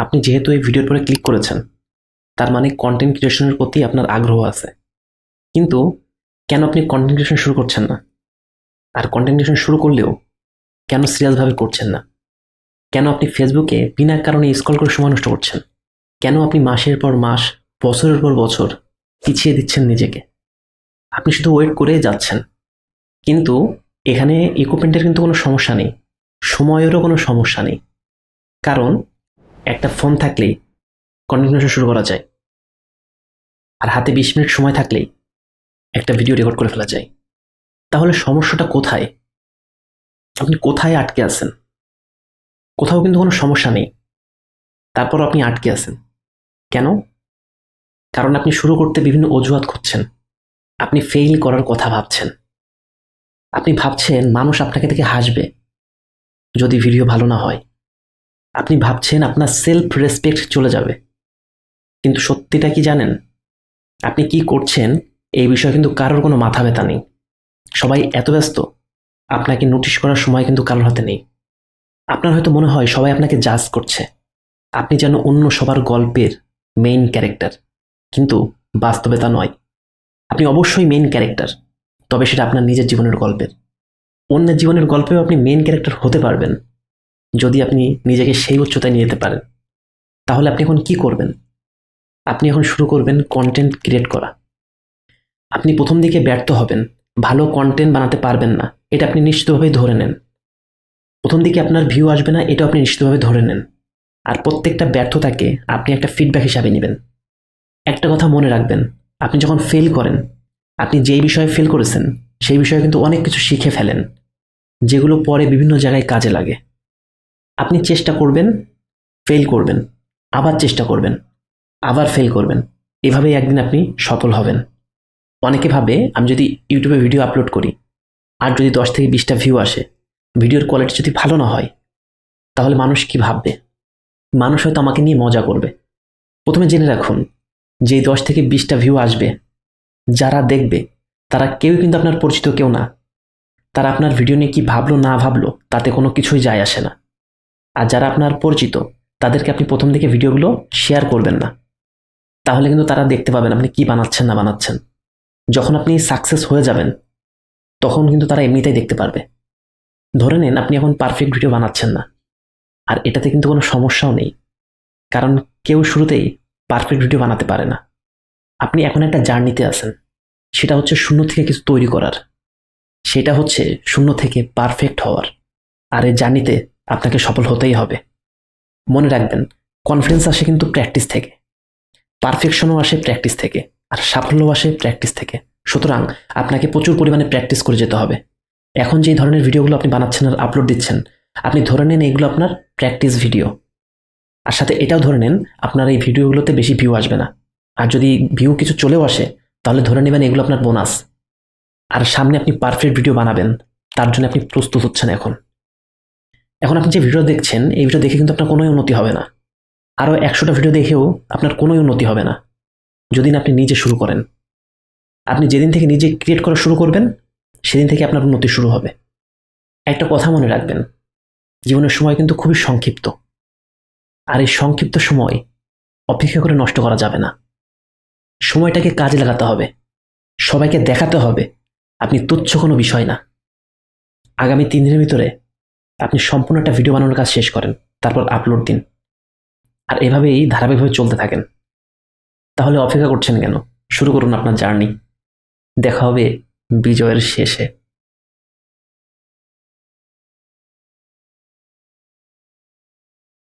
আপনি যেহেতু এই ভিডিওর পরে ক্লিক করেছেন, তার মানে কন্টেন্ট ক্রিয়েশনের প্রতি আপনার আগ্রহ আছে। কিন্তু কেন আপনি কন্টেন্ট ক্রিয়েশন শুরু করছেন না? আর কন্টেন্ট ক্রিয়েশন শুরু করলেও কেন সিরিয়াসভাবে করছেন না? কেন আপনি ফেসবুকে বিনা কারণে স্ক্রল করে সময় নষ্ট করছেন? কেন আপনি মাসের পর মাস, বছরের পর বছর পিছিয়ে দিচ্ছেন নিজেকে? আপনি শুধু ওয়েট করেই যাচ্ছেন। কিন্তু এখানে ইকুইপমেন্টের কিন্তু কোনো সমস্যা নেই, সময়েরও কোনো সমস্যা নেই। কারণ একটা ফোন থাকলেই কন্টেন্ট ক্রিয়েশন শুরু করা যায়, আর হাতে 20 মিনিট সময় থাকলেই একটা ভিডিও রেকর্ড করে ফেলা যায়। তাহলে সমস্যাটা কোথায়? আপনি কোথায় আটকে আছেন? কোথাও কিন্তু কোনো সমস্যা নেই, তারপর আপনি আটকে আছেন কেন? কারণ আপনি শুরু করতে বিভিন্ন অজুহাত খুঁজছেন। আপনি ফেইল করার কথা ভাবছেন। আপনি ভাবছেন মানুষ আপনাকে দেখে হাসবে যদি ভিডিও ভালো না হয়। আপনি ভাবছেন আপনার সেলফ রেসপেক্ট চলে যাবে। কিন্তু সত্যিটা কি জানেন? আপনি কি করছেন এই বিষয়ে কিন্তু কারোর কোনো মাথা ব্যথা নেই। সবাই এত ব্যস্ত, আপনাকে নোটিশ করার সময় কিন্তু কারোর হাতে নেই। আপনার হয়তো মনে হয় সবাই আপনাকে জাজ করছে, আপনি যেন অন্য সবার গল্পের মেইন ক্যারেক্টার। কিন্তু বাস্তবে তা নয়। আপনি অবশ্যই মেইন ক্যারেক্টার, তবে সেটা আপনার নিজের জীবনের গল্পের। অন্যের জীবনের গল্পেও আপনি মেইন ক্যারেক্টার হতে পারবেন যদি আপনি নিজেকে সেই উচ্চতায় নিয়ে যেতে পারেন। তাহলে আপনি এখন কি করবেন? আপনি এখন শুরু করবেন কন্টেন্ট ক্রিয়েট করা। আপনি প্রথম দিকে ব্যর্থ হবেন, ভালো কন্টেন্ট বানাতে পারবেন না, এটা আপনি নিশ্চিতভাবেই ধরে নেন। প্রথম দিকে আপনার ভিউ আসবে না, এটাও আপনি নিশ্চিতভাবে ধরে নেন। আর প্রত্যেকটা ব্যর্থতাকে আপনি একটা ফিডব্যাক হিসাবে নেবেন। একটা কথা মনে রাখবেন, আপনি যখন ফেল করেন, আপনি যেই বিষয়ে ফেল করেছেন সেই বিষয়ে কিন্তু অনেক কিছু শিখে ফেলেন, যেগুলো পরে বিভিন্ন জায়গায় কাজে লাগে। আপনি চেষ্টা করবেন, ফেল করবেন, আবার চেষ্টা করবেন, আবার ফেল করবেন। এভাবেই একদিন আপনি সফল হবেন। অনেকে ভাবে আমি যদি ইউটিউবে ভিডিও আপলোড করি আর যদি 10 থেকে 20টা ভিউ আসে, ভিডিওর কোয়ালিটি যদি ভালো না হয়, তাহলে মানুষ কি ভাববে? মানুষ হয়তো আমাকে নিয়ে মজা করবে। প্রথমে জেনে রাখুন, যে 10 থেকে 20টা ভিউ আসবে, যারা দেখবে তারা কেউই কিন্তু আপনার পরিচিত কেউ না। তারা আপনার ভিডিও নিয়ে কি ভাবলো না ভাবলো তাতে কোনো কিছুই যায় আসে না। আর যারা আপনার পরিচিত, তাদেরকে আপনি প্রথম দিকে ভিডিওগুলো শেয়ার করবেন না। তাহলে কিন্তু তারা দেখতে পাবেন আপনি কি বানাচ্ছেন না বানাচ্ছেন। যখন আপনি সাকসেস হয়ে যাবেন, তখন কিন্তু তারা এমনিতেই দেখতে পারবে। ধরে নিন আপনি এখন পারফেক্ট ভিডিও বানাচ্ছেন না, আর এটাতে কিন্তু কোনো সমস্যাও নেই, কারণ কেউ শুরুতেই পারফেক্ট ভিডিও বানাতে পারে না। আপনি এখন একটা জার্নিতে আছেন, সেটা হচ্ছে শূন্য থেকে কিছু তৈরি করার, সেটা হচ্ছে শূন্য থেকে পারফেক্ট হওয়ার। আর এই জার্নিতে আপনাকে সফল হতেই হবে। মনে রাখবেন, কনফিডেন্স আসে কিন্তু প্র্যাকটিস থেকে, পারফেকশনও আসে প্র্যাকটিস থেকে, আর সাফল্য আসে প্র্যাকটিস থেকে। সুতরাং আপনাকে প্রচুর পরিমাণে প্র্যাকটিস করে যেতে হবে। এখন যেই ধরনের ভিডিওগুলো আপনি বানাচ্ছেন আর আপলোড দিচ্ছেন, আপনি ধরে নেন এগুলো আপনার প্র্যাকটিস ভিডিও। আর সাথে এটাও ধরে নেন আপনার এই ভিডিওগুলোতে বেশি ভিউ আসবে না। আর যদি ভিউ কিছু চলেও আসে, তাহলে ধরে নেবেন এগুলো আপনার বোনাস। আর সামনে আপনি পারফেক্ট ভিডিও বানাবেন, তার জন্য আপনি প্রস্তুত হচ্ছেন এখন। এখন আপনি যে ভিডিও দেখছেন, এই ভিডিও দেখে কিন্তু আপনার কোনোই উন্নতি হবে না। আরও 100টা ভিডিও দেখেও আপনার কোনোই উন্নতি হবে না যদি না আপনি নিজে শুরু করেন। আপনি যেদিন থেকে নিজে ক্রিয়েট করা শুরু করবেন, সেদিন থেকে আপনার উন্নতি শুরু হবে। একটা কথা মনে রাখবেন, জীবনের সময় কিন্তু খুবই সংক্ষিপ্ত। আর এই সংক্ষিপ্ত সময় অপেক্ষা করে নষ্ট করা যাবে না। সময়টাকে কাজে লাগাতে হবে, সবাইকে দেখাতে হবে আপনি তুচ্ছ কোনো বিষয় না। আগামী 3 দিনের ভিতরে আপনি সম্পূর্ণ একটা ভিডিও বানানোর কাজ শেষ করেন, তারপর আপলোড দিন। আর এভাবেই ধারাবাহিকভাবে চলতে থাকেন। তাহলে অপেক্ষা করছেন কেন? শুরু করুন আপনার জার্নি। দেখা হবে বিজয়ের শেষে।